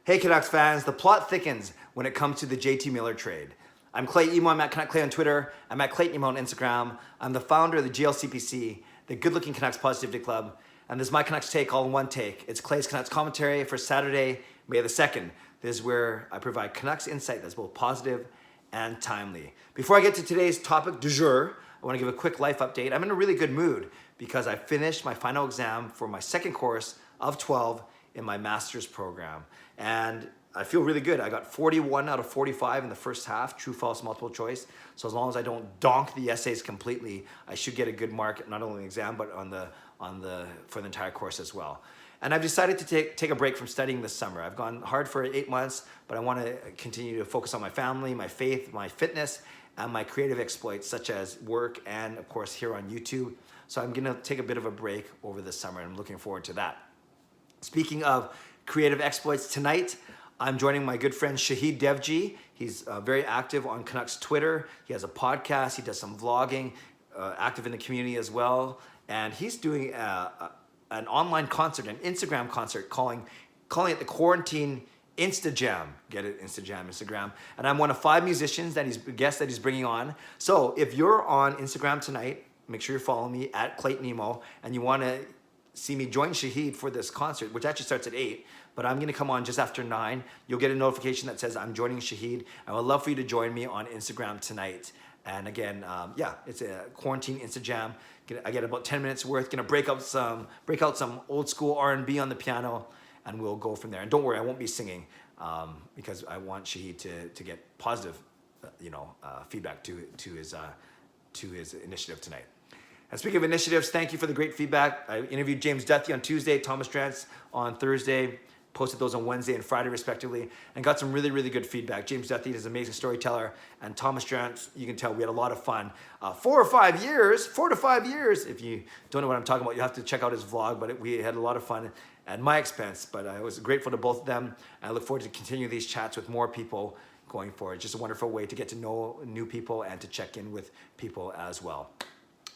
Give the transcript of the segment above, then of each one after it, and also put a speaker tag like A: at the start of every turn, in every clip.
A: Hey Canucks fans, the plot thickens when it comes to the JT Miller trade. I'm Clay Emo, I'm at Canuck Clay on Twitter, I'm at Clayton Emo on Instagram. I'm the founder of the GLCPC, the Good Looking Canucks Positivity Club, and this is my Canucks take all in one take. It's Clay's Canucks commentary for Saturday, May the 2nd. This is where I provide Canucks insight that's both positive and timely. Before I get to today's topic du jour, I want to give a quick life update. I'm in a really good mood because I finished my final exam for my second course of 12 in my master's program. And I feel really good. I got 41 out of 45 in the first half, true, false, multiple choice. So as long as I don't donk the essays completely, I should get a good mark, not only in the exam, but for the entire course as well. And I've decided to take a break from studying this summer. I've gone hard for 8 months, but I want to continue to focus on my family, my faith, my fitness, and my creative exploits, such as work and, of course, here on YouTube. So I'm going to take a bit of a break over the summer, and I'm looking forward to that. Speaking of creative exploits, tonight I'm joining my good friend Shahid Devji. He's very active on Canucks Twitter. He has a podcast. He does some vlogging, active in the community as well. And he's doing an online concert, an Instagram concert, calling it the Quarantine Insta Jam. Get it? Insta Jam, Instagram. And I'm one of 5 musicians guests that he's bringing on. So if you're on Instagram tonight, make sure you're following me at Clayton Emo, and you want to see me join Shahid for this concert, which actually starts at 8, but I'm gonna come on just after 9. You'll get a notification that says I'm joining Shahid. I would love for you to join me on Instagram tonight. And again, it's a Quarantine Insta Jam. I get about 10 minutes worth. Gonna break out some old school R&B on the piano, and we'll go from there. And don't worry, I won't be singing because I want Shahid to get positive, feedback to his initiative tonight. And speaking of initiatives, thank you for the great feedback. I interviewed James Duthie on Tuesday, Thomas Drance on Thursday, posted those on Wednesday and Friday respectively, and got some really, really good feedback. James Duthie is an amazing storyteller, and Thomas Drance, you can tell we had a lot of fun. 4 to 5 years, if you don't know what I'm talking about, you have to check out his vlog, but we had a lot of fun at my expense, but I was grateful to both of them, and I look forward to continue these chats with more people going forward. Just a wonderful way to get to know new people and to check in with people as well.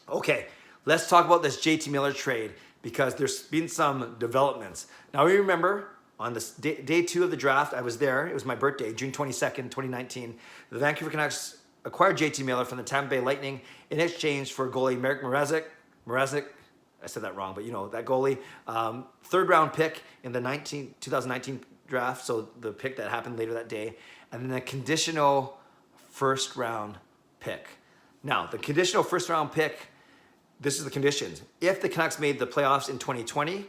A: Okay, let's talk about this JT Miller trade because there's been some developments. Now, we remember on this day 2 of the draft, I was there. It was my birthday, June 22nd, 2019. The Vancouver Canucks acquired JT Miller from the Tampa Bay Lightning in exchange for goalie Marek Mrazek. I said that wrong, but you know, that goalie. 3rd round pick in the 2019 draft, so the pick that happened later that day. And then a conditional 1st round pick. Now, the conditional 1st round pick, this is the conditions. If the Canucks made the playoffs in 2020,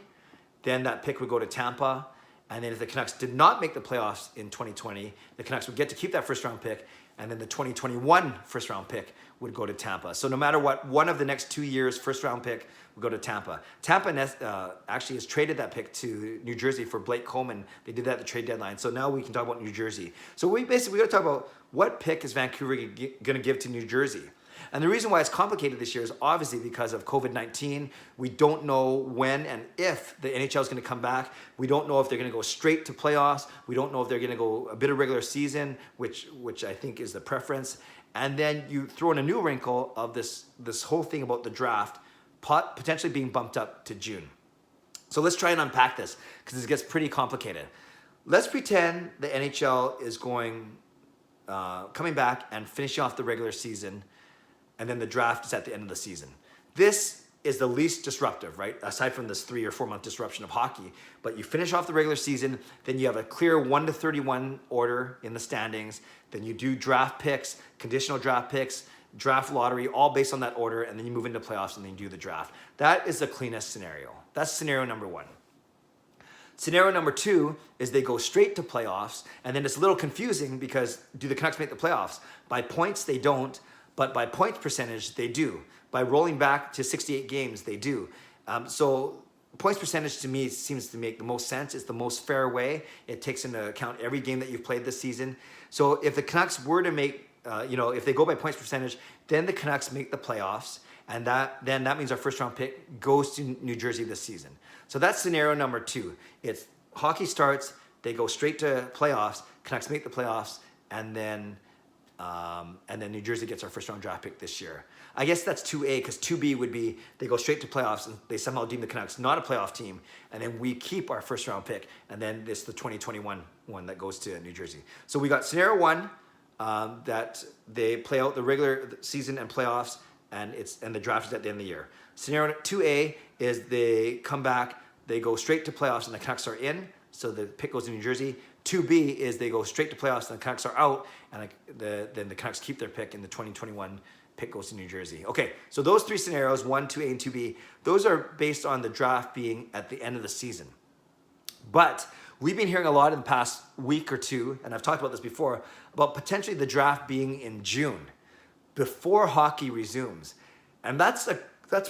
A: then that pick would go to Tampa. And then if the Canucks did not make the playoffs in 2020, the Canucks would get to keep that 1st round pick. And then the 2021 1st round pick would go to Tampa. So no matter what, one of the next 2 years, 1st round pick would go to Tampa. Tampa actually has traded that pick to New Jersey for Blake Coleman. They did that at the trade deadline. So now we can talk about New Jersey. So we got to talk about what pick is Vancouver going to give to New Jersey. And the reason why it's complicated this year is obviously because of COVID-19. We don't know when and if the NHL is going to come back. We don't know if they're going to go straight to playoffs. We don't know if they're going to go a bit of regular season, which I think is the preference. And then you throw in a new wrinkle of this whole thing about the draft potentially being bumped up to June. So let's try and unpack this because this gets pretty complicated. Let's pretend the NHL is coming back and finishing off the regular season, and then the draft is at the end of the season. This is the least disruptive, right? Aside from this 3 or 4 month disruption of hockey. But you finish off the regular season, then you have a clear 1 to 31 order in the standings. Then you do draft picks, conditional draft picks, draft lottery, all based on that order, and then you move into playoffs and then you do the draft. That is the cleanest scenario. That's scenario number 1. Scenario number 2 is they go straight to playoffs, and then it's a little confusing because do the Canucks make the playoffs? By points, they don't. But by points percentage, they do. By rolling back to 68 games, they do. So points percentage to me seems to make the most sense. It's the most fair way. It takes into account every game that you've played this season. So if the Canucks were to make, if they go by points percentage, then the Canucks make the playoffs. And that means our 1st round pick goes to New Jersey this season. So that's scenario number 2. It's hockey starts, they go straight to playoffs, Canucks make the playoffs, and then And then New Jersey gets our first round draft pick this year. I guess that's 2A, because 2B would be they go straight to playoffs and they somehow deem the Canucks not a playoff team, and then we keep our first round pick, and then it's the 2021 one that goes to New Jersey. So we got scenario one, that they play out the regular season and playoffs, and the draft is at the end of the year. Scenario 2A is they come back, they go straight to playoffs, and the Canucks are in, so the pick goes to New Jersey. 2B is they go straight to playoffs and the Canucks are out, and then the Canucks keep their pick, and the 2021 pick goes to New Jersey. Okay, so those three scenarios, 1, 2A, and 2B, those are based on the draft being at the end of the season. But we've been hearing a lot in the past week or two, and I've talked about this before, about potentially the draft being in June, before hockey resumes. And that's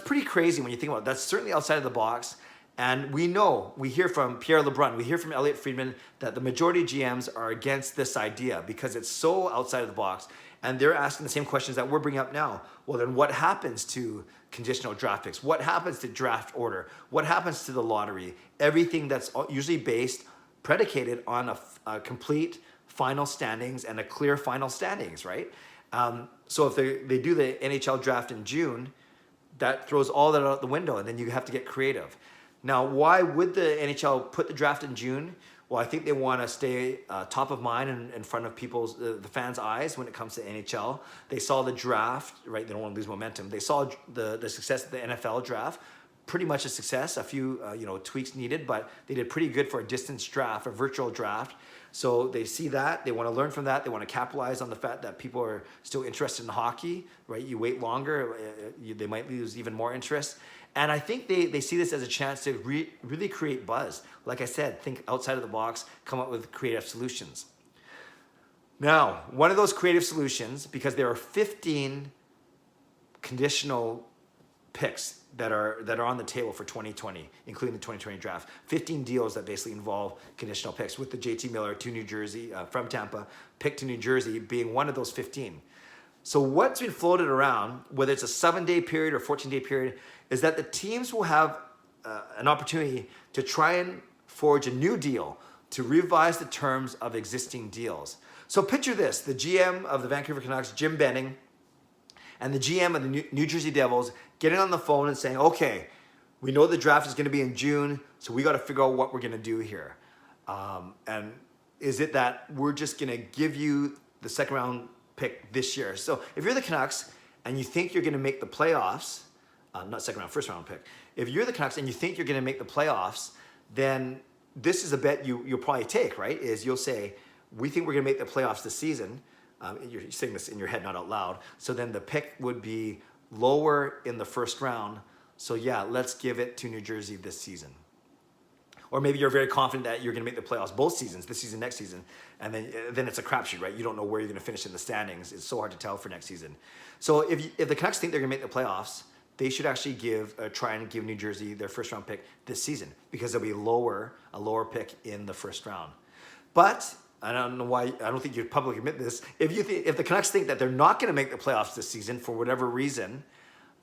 A: pretty crazy when you think about it. That's certainly outside of the box. And we hear from Pierre LeBrun, we hear from Elliot Friedman that the majority of GMs are against this idea because it's so outside of the box. And they're asking the same questions that we're bringing up now. Well, then what happens to conditional draft picks? What happens to draft order? What happens to the lottery? Everything that's usually predicated on a complete final standings and a clear final standings, right? So if they do the NHL draft in June, that throws all that out the window, and then you have to get creative. Now, why would the NHL put the draft in June? Well, I think they want to stay top of mind and in front of the fans' eyes when it comes to NHL. They saw the draft, right? They don't want to lose momentum. They saw the success of the NFL draft, pretty much a success. A few tweaks needed, but they did pretty good for a distance draft, a virtual draft. So they see that, they want to learn from that, they want to capitalize on the fact that people are still interested in hockey, right? You wait longer, they might lose even more interest. And I think they see this as a chance to really create buzz. Like I said, think outside of the box, come up with creative solutions. Now, one of those creative solutions, because there are 15 conditional picks that are on the table for 2020, including the 2020 draft. 15 deals that basically involve conditional picks, with the JT Miller to New Jersey, from Tampa, pick to New Jersey being one of those 15. So what's been floated around, whether it's a 7-day period or 14-day period, is that the teams will have an opportunity to try and forge a new deal to revise the terms of existing deals. So picture this, the GM of the Vancouver Canucks, Jim Benning, and the GM of the New Jersey Devils getting on the phone and saying, okay, we know the draft is going to be in June, so we got to figure out what we're going to do here. And is it that we're just going to give you the second round pick this year? So if you're the Canucks and you think you're going to make the playoffs, not second round, first round pick. If you're the Canucks and you think you're going to make the playoffs, then this is a bet you'll probably take, right? Is you'll say, we think we're going to make the playoffs this season. You're saying this in your head, not out loud. So then the pick would be lower in the first round. So yeah, let's give it to New Jersey this season. Or maybe you're very confident that you're going to make the playoffs both seasons, this season, next season, and then it's a crapshoot, right? You don't know where you're going to finish in the standings. It's so hard to tell for next season. So if the Canucks think they're going to make the playoffs, they should actually try and give New Jersey their first round pick this season, because there'll be a lower pick in the first round. But I don't know why, I don't think you'd publicly admit this. If the Canucks think that they're not going to make the playoffs this season for whatever reason,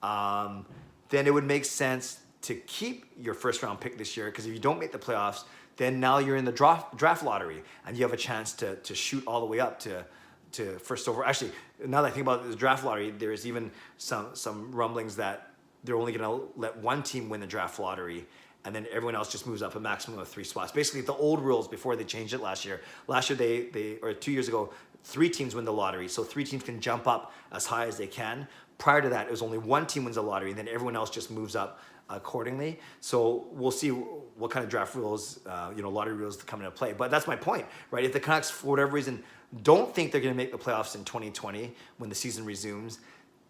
A: then it would make sense to keep your first round pick this year, because if you don't make the playoffs, then now you're in the draft lottery and you have a chance to shoot all the way up to first over. Actually, now that I think about the draft lottery, there's even some rumblings that they're only going to let one team win the draft lottery, and then everyone else just moves up a maximum of 3 spots. Basically, the old rules before they changed it last year. Last year, or 2 years ago, 3 teams win the lottery, so 3 teams can jump up as high as they can. Prior to that, it was only 1 team wins the lottery, and then everyone else just moves up accordingly. So we'll see what kind of draft rules, lottery rules come into play. But that's my point, right? If the Canucks, for whatever reason, don't think they're going to make the playoffs in 2020 when the season resumes,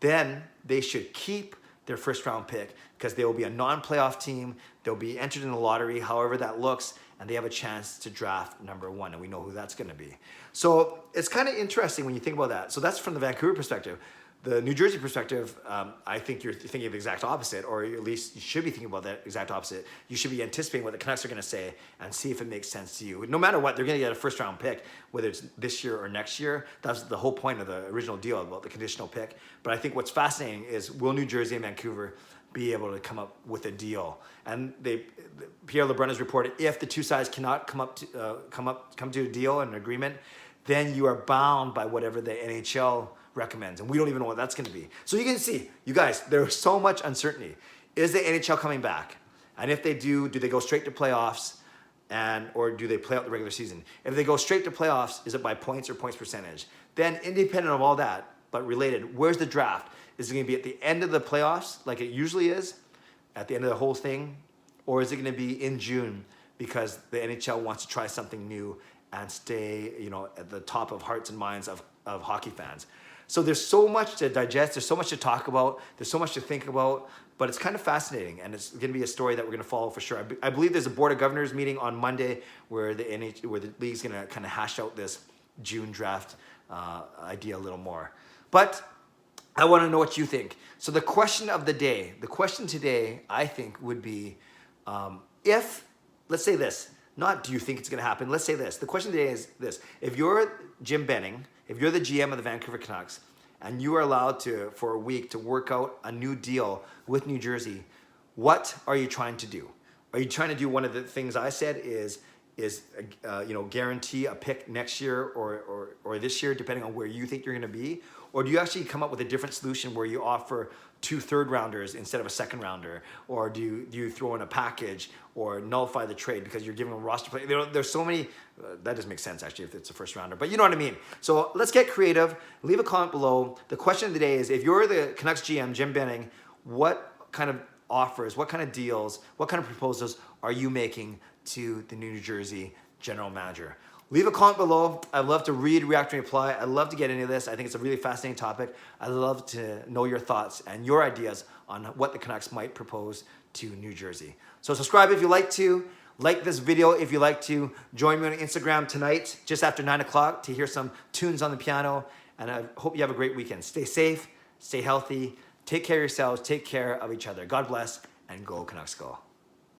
A: then they should keep their first round pick, because they will be a non-playoff team. They'll be entered in the lottery, however that looks, and they have a chance to draft number 1, and we know who that's going to be. So it's kind of interesting when you think about that. So that's from the Vancouver perspective. The New Jersey perspective, I think you're thinking of the exact opposite, or at least you should be thinking about that exact opposite. You should be anticipating what the Canucks are going to say and see if it makes sense to you. No matter what, they're going to get a first round pick, whether it's this year or next year. That's the whole point of the original deal about the conditional pick. But I think what's fascinating is, will New Jersey and Vancouver be able to come up with a deal? And Pierre LeBrun has reported, if the two sides cannot come to a deal and an agreement, then you are bound by whatever the NHL recommends. And we don't even know what that's going to be. So you can see, you guys, there's so much uncertainty. Is the NHL coming back? And if they do they go straight to playoffs? Or do they play out the regular season? If they go straight to playoffs, is it by points or points percentage? Then independent of all that, but related, where's the draft? Is it going to be at the end of the playoffs, like it usually is, at the end of the whole thing? Or is it going to be in June because the NHL wants to try something new and stay, at the top of hearts and minds of hockey fans? So there's so much to digest. There's so much to talk about. There's so much to think about. But it's kind of fascinating, and it's going to be a story that we're going to follow for sure. I believe there's a Board of Governors meeting on Monday where the league's going to kind of hash out this June draft idea a little more. But I want to know what you think. So the question of the day, the question today, I think, would be let's say this, not do you think it's going to happen, let's say this. The question today is this. If you're Jim Benning, if you're the GM of the Vancouver Canucks, and you are allowed to, for a week, to work out a new deal with New Jersey, what are you trying to do? Are you trying to do one of the things I said is guarantee a pick next year or this year, depending on where you think you're going to be? Or do you actually come up with a different solution where you offer 2 third-rounders instead of a second-rounder? Or do you throw in a package or nullify the trade because you're giving them roster play? There's so many, that doesn't make sense actually if it's a first-rounder, but you know what I mean. So let's get creative. Leave a comment below. The question of the day is, if you're the Canucks GM, Jim Benning, what kind of offers, what kind of deals, what kind of proposals are you making to the New Jersey general manager? Leave a comment below. I'd love to read, react, and reply. I'd love to get into this. I think it's a really fascinating topic. I'd love to know your thoughts and your ideas on what the Canucks might propose to New Jersey. So subscribe if you like to. Like this video if you like to. Join me on Instagram tonight, just after 9 o'clock, to hear some tunes on the piano. And I hope you have a great weekend. Stay safe, stay healthy, take care of yourselves, take care of each other. God bless, and go Canucks go.